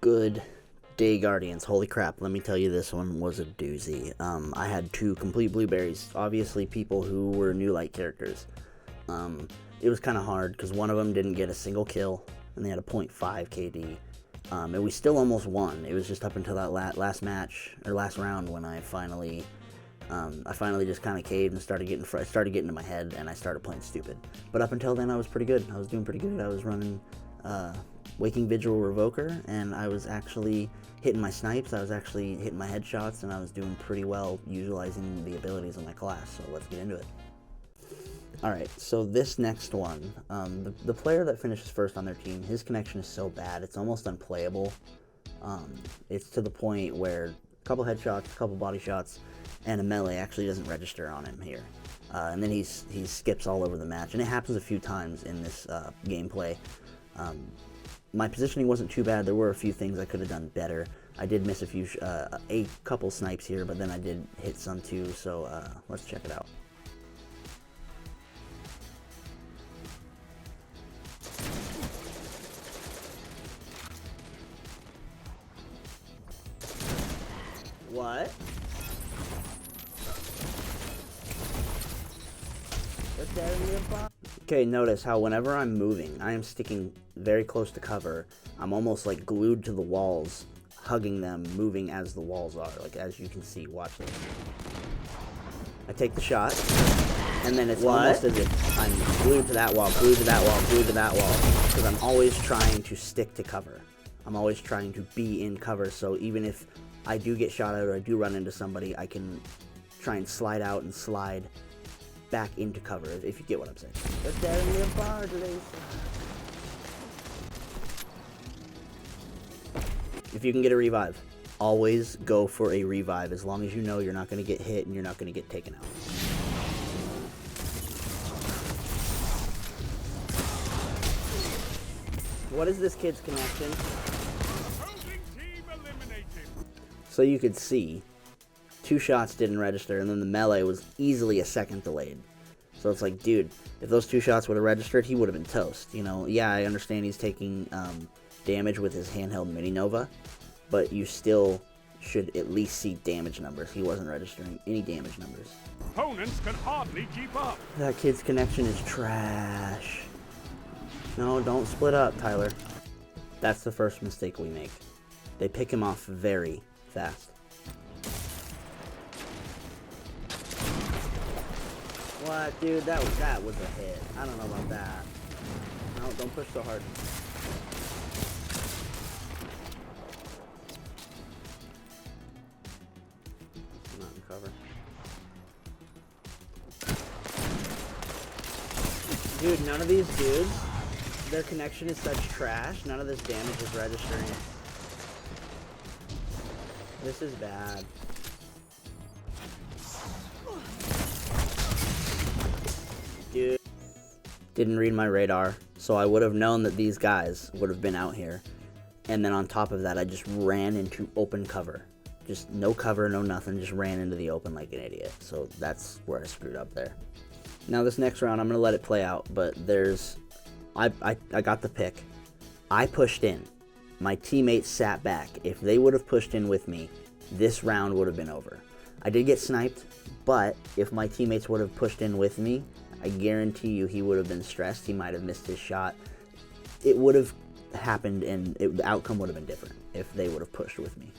Good day, Guardians. Holy crap, let me tell you, this one was a doozy. I had two complete blueberries, obviously people who were new light characters. It was kind of hard because one of them didn't get a single kill, and they had a .5 KD. And we still almost won. It was just up until that last match, or last round, when I finally just kind of caved and started getting into my head, and I started playing stupid. But up until then, I was pretty good. I was doing pretty good. I was running Waking Vigil Revoker, and I was actually hitting my snipes, I was actually hitting my headshots, and I was doing pretty well utilizing the abilities of my class, so let's get into it. Alright, so this next one, the player that finishes first on their team, his connection is so bad, it's almost unplayable. It's to the point where a couple headshots, a couple body shots, and a melee actually doesn't register on him here. And then he skips all over the match, and it happens a few times in this gameplay. My positioning wasn't too bad. There were a few things I could have done better. I did miss a couple snipes here, but then I did hit some too, so let's check it out. What? Okay, notice how whenever I'm moving, I am sticking very close to cover. I'm almost like glued to the walls, hugging them, moving as the walls are, like as you can see. Watch this. I take the shot, and then it's almost as if I'm glued to that wall, glued to that wall, glued to that wall, because I'm always trying to stick to cover. I'm always trying to be in cover, so even if I do get shot at or I do run into somebody, I can try and slide out and slide back into cover, if you get what I'm saying. But there's a bar today. If you can get a revive, always go for a revive, as long as you know you're not going to get hit and you're not going to get taken out. What is this kid's connection? So you could see, 2 shots didn't register, and then the melee was easily a second delayed. So it's like, dude, if those 2 shots would have registered, he would have been toast. You know, yeah, I understand he's taking damage with his handheld Mini Nova, but you still should at least see damage numbers. He wasn't registering any damage numbers. Opponents can hardly keep up. That kid's connection is trash. No, don't split up, Tyler. That's the first mistake we make. They pick him off very fast. What, dude? That was a hit. I don't know about that. No, don't push so hard. Not in cover. Dude, none of these dudes, their connection is such trash. None of this damage is registering. This is bad. Dude. Didn't read my radar, so I would have known that these guys would have been out here. And then on top of that, I just ran into open cover. Just no cover, no nothing, just ran into the open like an idiot. So that's where I screwed up there. Now this next round, I'm going to let it play out, but I got the pick. I pushed in. My teammates sat back. If they would have pushed in with me, this round would have been over. I did get sniped, but if my teammates would have pushed in with me, I guarantee you he would have been stressed. He might have missed his shot. It would have happened, and the outcome would have been different if they would have pushed with me.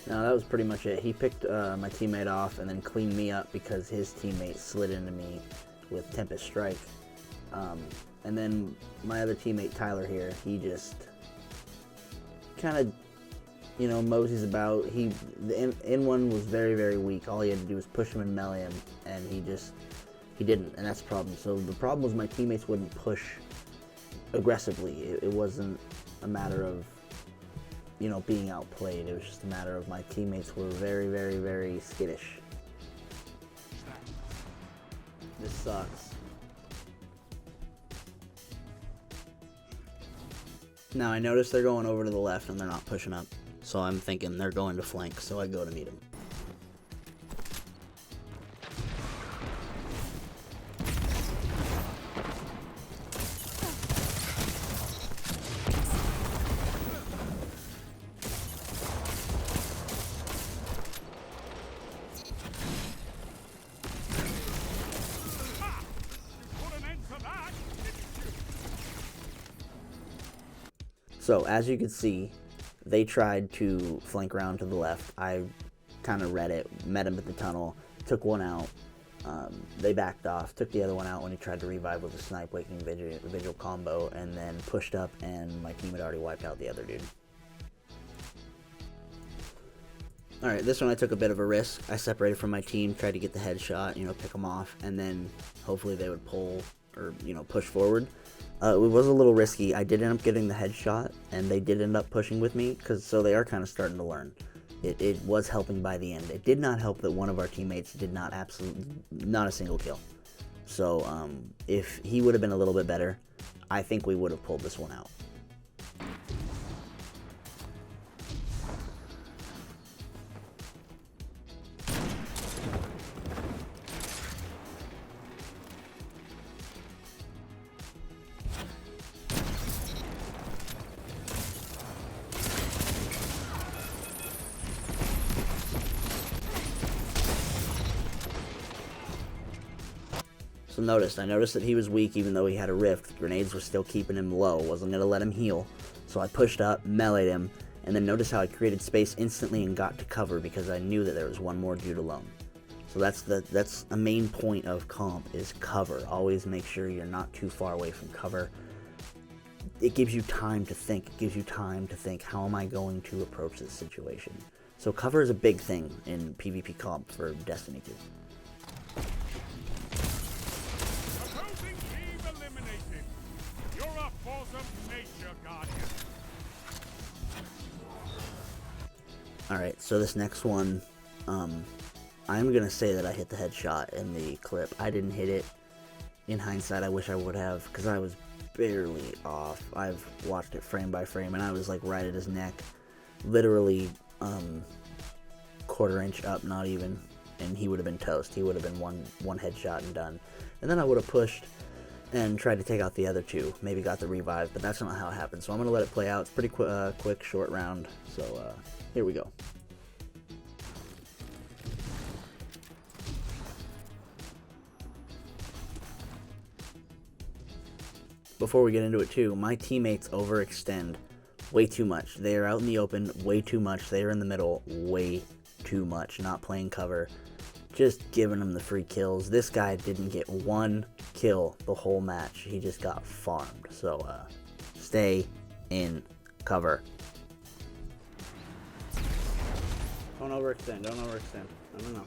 No, that was pretty much it. He picked my teammate off and then cleaned me up because his teammate slid into me with Tempest Strike. And then my other teammate, Tyler here, he just kind of, you know, moseys about. The N1 was very, very weak. All he had to do was push him and melee him, and he didn't, and that's the problem. So the problem was my teammates wouldn't push aggressively. It wasn't a matter of, you know, being outplayed. It was just a matter of my teammates were very, very, very skittish. This sucks. Now I notice they're going over to the left and they're not pushing up. So I'm thinking they're going to flank, so I go to meet them. So as you can see, they tried to flank around to the left. I kind of read it, met him at the tunnel, took one out. They backed off, took the other one out when he tried to revive with a snipe waking vigil combo, and then pushed up, and my team had already wiped out the other dude. Alright, this one I took a bit of a risk. I separated from my team, tried to get the headshot, pick them off, and then hopefully they would pull or, push forward. It was a little risky. I did end up getting the headshot, and they did end up pushing with me, so they are kind of starting to learn. It was helping by the end. It did not help that one of our teammates did not a single kill. So if he would have been a little bit better, I think we would have pulled this one out. So I noticed that he was weak even though he had a rift. Grenades were still keeping him low. Wasn't going to let him heal. So I pushed up, meleeed him, and then notice how I created space instantly and got to cover because I knew that there was one more dude alone. So that's a main point of comp is cover. Always make sure you're not too far away from cover. It gives you time to think. It gives you time to think, how am I going to approach this situation? So cover is a big thing in PvP comp for Destiny 2. Alright, so this next one, I'm going to say that I hit the headshot in the clip. I didn't hit it. In hindsight, I wish I would have, because I was barely off. I've watched it frame by frame, and I was like right at his neck. Literally, quarter inch up, not even, and he would have been toast. He would have been one headshot and done. And then I would have pushed and tried to take out the other two. Maybe got the revive, but that's not how it happened. So I'm going to let it play out. It's pretty quick, short round. So here we go. Before we get into it too, my teammates overextend way too much. They are out in the open way too much. They are in the middle way too much. Not playing cover. Just giving them the free kills. This guy didn't get one kill the whole match. He just got farmed. So stay in cover. Don't overextend. Don't overextend. No.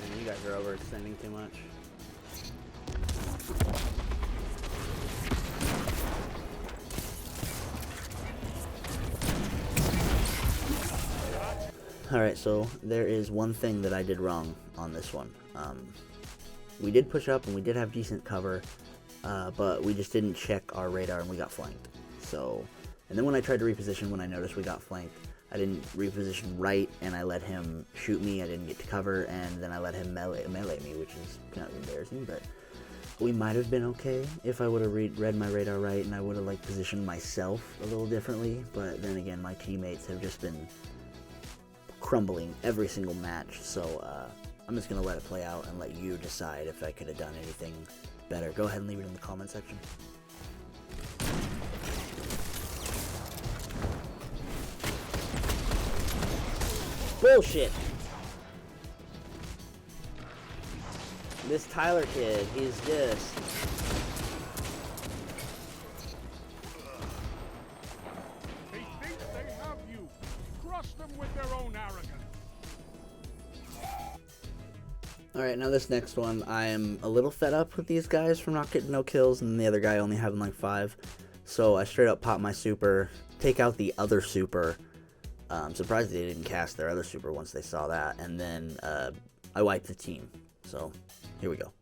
Man, you guys are overextending too much. Alright, so there is one thing that I did wrong on this one. We did push up and we did have decent cover, but we just didn't check our radar and we got flanked. So, and then when I tried to reposition, when I noticed we got flanked, I didn't reposition right and I let him shoot me. I didn't get to cover, and then I let him melee me, which is kind of embarrassing, but we might have been okay if I would have read my radar right and I would have positioned myself a little differently. But then again, my teammates have just been crumbling every single match, so I'm just going to let it play out and let you decide if I could have done anything better. Go ahead and leave it in the comment section. Bullshit! This Tyler kid, he's just... They think they have you. Crush them with their own arrogance. Alright, now this next one, I am a little fed up with these guys for not getting no kills, and the other guy only having like 5. So I straight up pop my super, take out the other super. I'm surprised they didn't cast their other super once they saw that, and then I wiped the team. So here we go.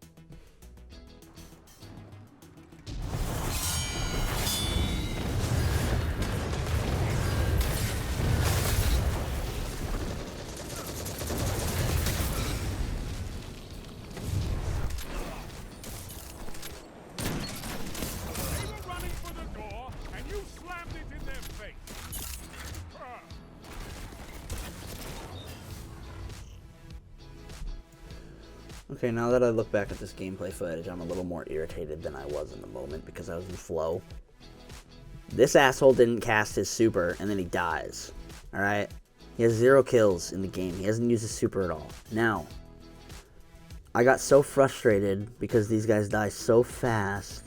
Okay, now that I look back at this gameplay footage, I'm a little more irritated than I was in the moment because I was in flow. This asshole didn't cast his super, and then he dies. Alright? He has 0 kills in the game. He hasn't used his super at all. Now, I got so frustrated because these guys die so fast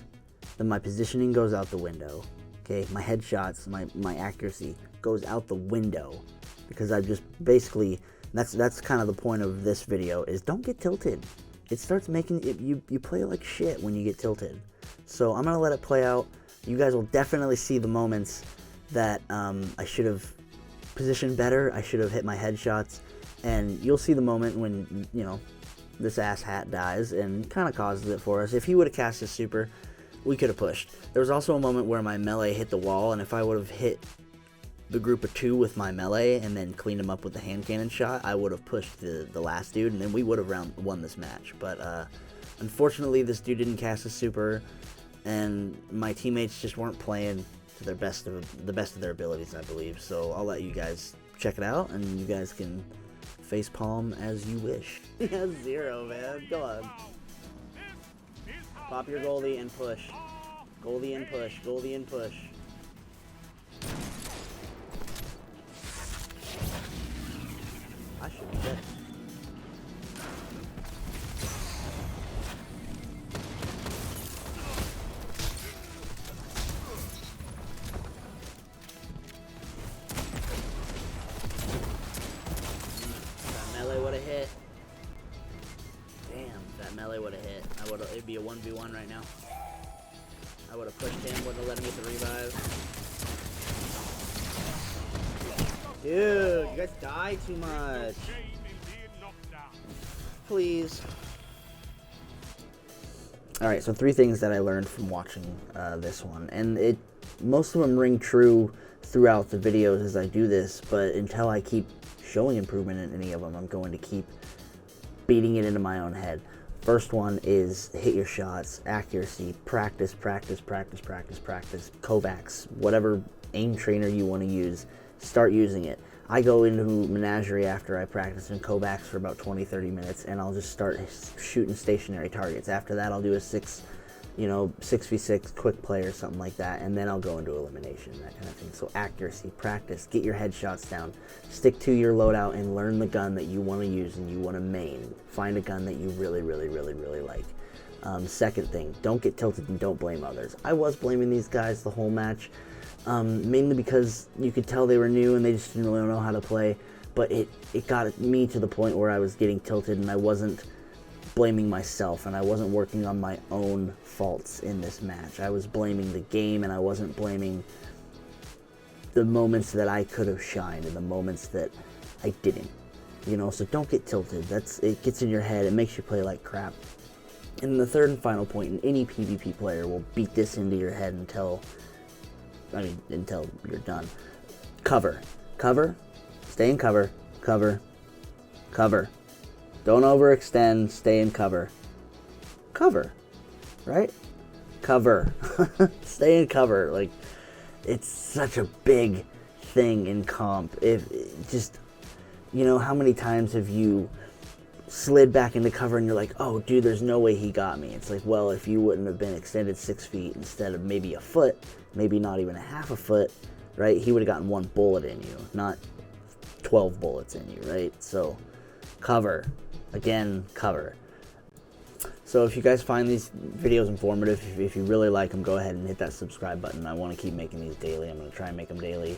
that my positioning goes out the window. Okay, my headshots, my accuracy goes out the window because I just basically, that's kind of the point of this video, is don't get tilted. It starts making it, you play like shit when you get tilted. So I'm gonna let it play out. You guys will definitely see the moments that I should have positioned better. I should have hit my headshots, and you'll see the moment when, you know, this ass hat dies and kind of causes it for us. If he would have cast his super, we could have pushed. There was also a moment where my melee hit the wall, and if I would have hit the group of 2 with my melee and then cleaned him up with the hand cannon shot, I would have pushed the last dude, and then we would have won this match. But unfortunately, this dude didn't cast his super, and my teammates just weren't playing to the best of their abilities, I believe. So I'll let you guys check it out, and you guys can facepalm as you wish. He has 0, man. Come on. Pop your Goldie and push. Goldie and push. Goldie and push. I should be dead. That melee would have hit. Damn, that melee would have hit. It'd be a 1v1 right now. I would have pushed him, wouldn't have let him get the revive. Dude, you guys die too much. Please. Alright, so 3 things that I learned from watching this one. And most of them ring true throughout the videos as I do this, but until I keep showing improvement in any of them, I'm going to keep beating it into my own head. First one is hit your shots, accuracy, practice, practice, practice, practice, practice, Kovacs, whatever aim trainer you want to use, start using it. I go into Menagerie after I practice in Kovacs for about 20-30 minutes, and I'll just start shooting stationary targets. After that, I'll do a 6v6 quick play or something like that, and then I'll go into elimination, that kind of thing. So accuracy, practice, get your headshots down, stick to your loadout, and learn the gun that you want to use and you want to main. Find a gun that you really, really, really, really like. Second thing, don't get tilted and don't blame others. I was blaming these guys the whole match, mainly because you could tell they were new and they just didn't really know how to play, but it got me to the point where I was getting tilted and I wasn't blaming myself, and I wasn't working on my own faults in this match. I was blaming the game, and I wasn't blaming the moments that I could have shined and the moments that I didn't. You know, so don't get tilted. It gets in your head. It makes you play like crap. And the third and final point, and any PvP player will beat this into your head until you're done. Cover. Cover. Stay in cover. Cover. Cover. Don't overextend, stay in cover. Cover, right? Cover. Stay in cover. Like, it's such a big thing in comp. How many times have you slid back into cover and you're like, oh, dude, there's no way he got me. It's like, well, if you wouldn't have been extended 6 feet instead of maybe a foot, maybe not even a half a foot, right? He would have gotten 1 bullet in you, not 12 bullets in you, right? So, cover. Again, cover. So if you guys find these videos informative, if you really like them, go ahead and hit that subscribe button. I want to keep making these daily. I'm going to try and make them daily.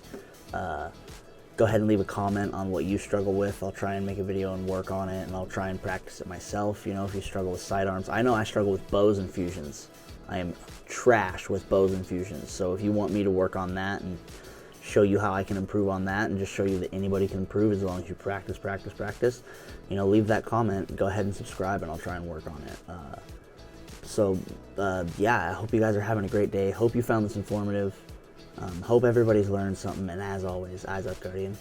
Go ahead and leave a comment on what you struggle with. I'll try and make a video and work on it, and I'll try and practice it myself. You know, if you struggle with sidearms. I know I struggle with bows and fusions. I am trash with bows and fusions. So if you want me to work on that and show you how I can improve on that, and just show you that anybody can improve as long as you practice, practice, practice, leave that comment, go ahead and subscribe, and I'll try and work on it. Yeah, I hope you guys are having a great day. Hope you found this informative. Hope everybody's learned something, and as always, eyes up, Guardian.